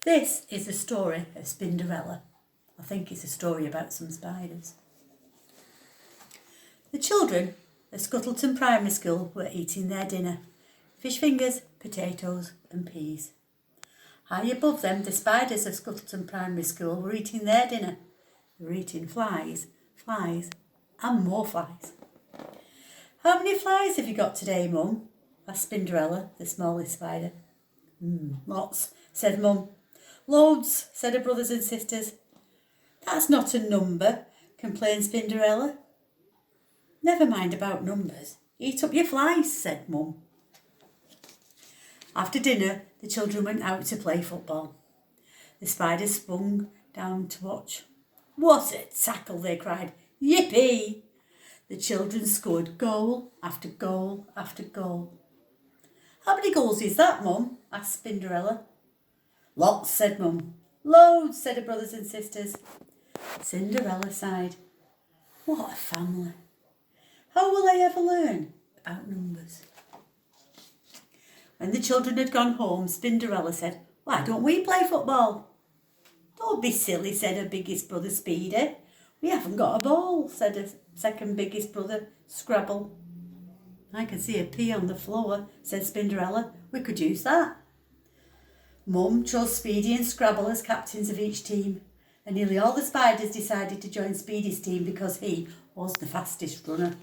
This is the story of Spinderella. I think it's a story about some spiders. The children at Scuttleton Primary School were eating their dinner. Fish fingers, potatoes and peas. High above them, the spiders of Scuttleton Primary School were eating their dinner. They were eating flies and more flies. How many flies have you got today, Mum? Asked Spinderella, the smallest spider. Lots, said Mum. Loads, said her brothers and sisters. That's not a number, complained Spinderella. Never mind about numbers. Eat up your flies, said Mum. After dinner, the children went out to play football. The spiders swung down to watch. What a tackle, they cried. Yippee! The children scored goal after goal after goal. How many goals is that, Mum? Asked Spinderella. Lots, said Mum. Loads, said her brothers and sisters. Cinderella sighed. What a family. How will they ever learn about numbers? When the children had gone home, Spinderella said, Why don't we play football? Don't be silly, said her biggest brother, Speedy. We haven't got a ball, said her second biggest brother, Scrabble. I can see a pea on the floor, said Spinderella. We could use that. Mum chose Speedy and Scrabble as captains of each team, and nearly all the spiders decided to join Speedy's team because he was the fastest runner.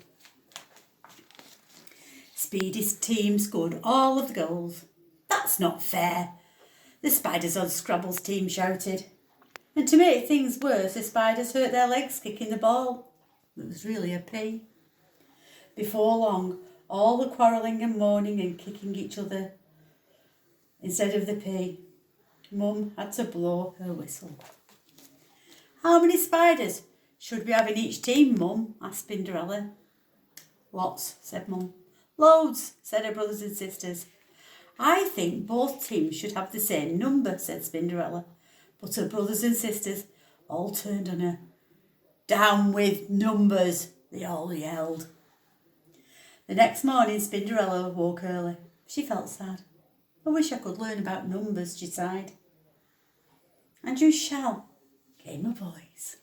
Speedy's team scored all of the goals. That's not fair, the spiders on Scrabble's team shouted. And to make things worse, the spiders hurt their legs kicking the ball. It was really a pea. Before long, all the quarrelling and moaning and kicking each other instead of the pea. Mum had to blow her whistle. How many spiders should we have in each team, Mum? Asked Spinderella. Lots, said Mum. Loads, said her brothers and sisters. I think both teams should have the same number, said Spinderella. But her brothers and sisters all turned on her. Down with numbers, they all yelled. The next morning, Spinderella woke early. She felt sad. I wish I could learn about numbers, she sighed. And you shall, came a voice.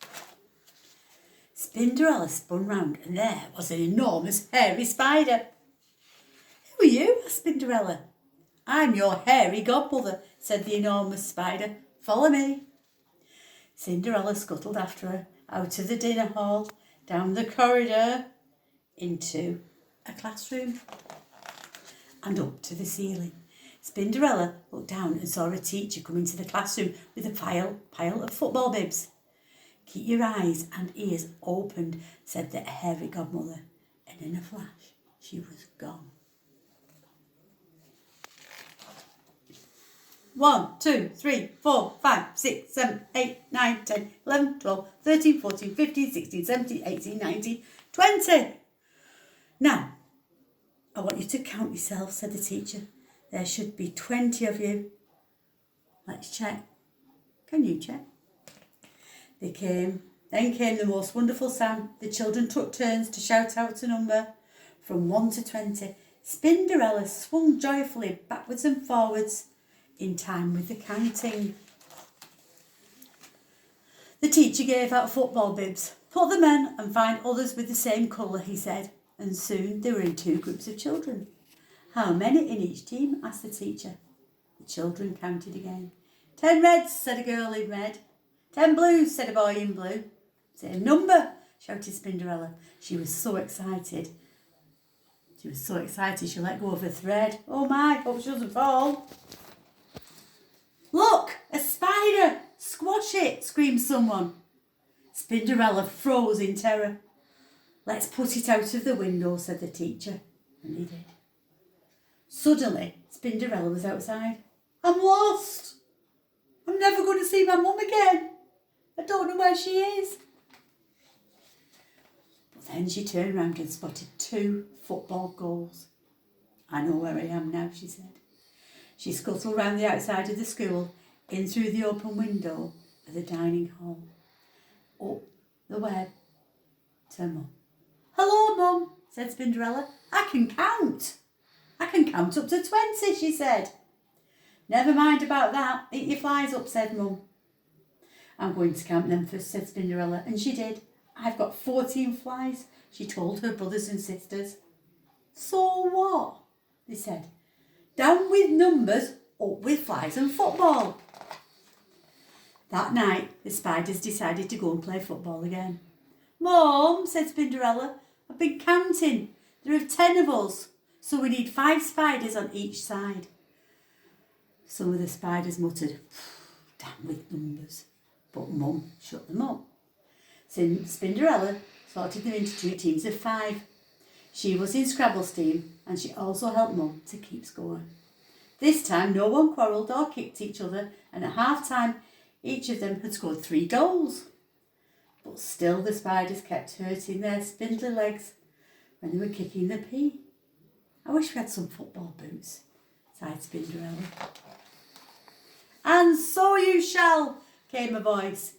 Spinderella spun round and there was an enormous hairy spider. Who are you? Asked Spinderella. I'm your hairy godmother, said the enormous spider. Follow me. Cinderella scuttled after her, out of the dinner hall, down the corridor, into a classroom, and up to the ceiling. Spinderella looked down and saw a teacher come into the classroom with a pile of football bibs. Keep your eyes and ears opened, said the hairy godmother, and in a flash she was gone. 1, 2, 3, 4, 5, 6, 7, 8, 9, 10, 11, 12, 13, 14, 15, 16, 17, 18, 19, 20. Now, I want you to count yourself, said the teacher. There should be 20 of you. Let's check. Can you check? Then came the most wonderful sound. The children took turns to shout out a number from 1 to 20. Spinderella swung joyfully backwards and forwards in time with the counting. The teacher gave out football bibs. Put them in and find others with the same colour, he said, and soon they were in 2 groups of children. How many in each team? Asked the teacher. The children counted again. 10 reds, said a girl in red. 10 blues, said a boy in blue. Same number, shouted Spinderella. She was so excited. She let go of her thread. Oh my, hope she doesn't fall. Look, a spider! Squash it, screamed someone. Spinderella froze in terror. Let's put it out of the window, said the teacher, and he did. Suddenly, Spinderella was outside. I'm lost. I'm never going to see my mum again. I don't know where she is. But then she turned round and spotted 2 football goals. I know where I am now, she said. She scuttled round the outside of the school, in through the open window of the dining hall, up the web to Mum. Hello, Mum, said Spinderella. I can count up to 20, she said. Never mind about that. Eat your flies up, said Mum. I'm going to count them first, said Spinderella, and she did. I've got 14 flies, she told her brothers and sisters. So what? They said. Down with numbers, up with flies and football. That night, the spiders decided to go and play football again. Mum, said Spinderella, I've been counting. There are 10 of us, so we need 5 spiders on each side. Some of the spiders muttered, damn with numbers. But Mum shut them up. Spinderella sorted them into 2 teams of 5. She was in Scrabble's team, and she also helped Mum to keep score. This time no one quarrelled or kicked each other, and at half-time each of them had scored 3 goals. But still the spiders kept hurting their spindly legs when they were kicking the pea. I wish we had some football boots, sighed Spinderella. And so you shall, came a voice.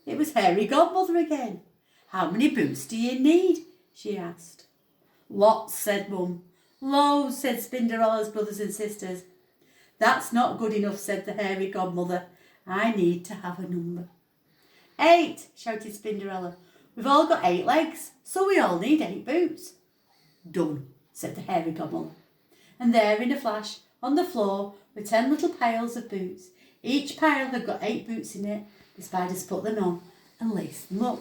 It was Hairy Godmother again. How many boots do you need? She asked. Lots, said Mum. Loads, said Spinderella's brothers and sisters. That's not good enough, said the Hairy Godmother. I need to have a number. 8, shouted Spinderella. We've all got 8 legs, so we all need 8 boots. Done, said the Hairy Godmother. And there in a flash, on the floor, were 10 little piles of boots. Each pile had got 8 boots in it. The spiders put them on and laced them up.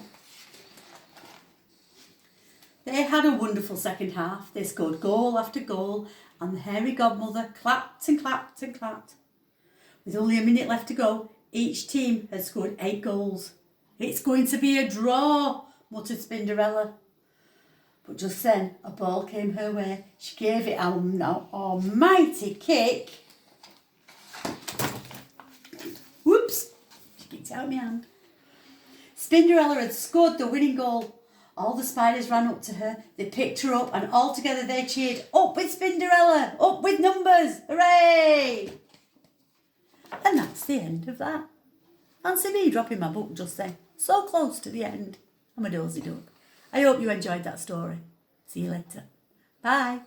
They had a wonderful second half. They scored goal after goal, and the Hairy Godmother clapped and clapped and clapped. With only a minute left to go, each team had scored 8 goals. It's going to be a draw, muttered Spinderella. But just then a ball came her way. She gave it an almighty kick. Whoops! She kicked it out of my hand. Spinderella had scored the winning goal. All the spiders ran up to her. They picked her up, and all together they cheered, "Up with Spinderella! Up with numbers! Hooray!" And that's the end of that. Fancy me dropping my book just then. So close to the end. I'm a dozy duck. I hope you enjoyed that story. See you later. Bye.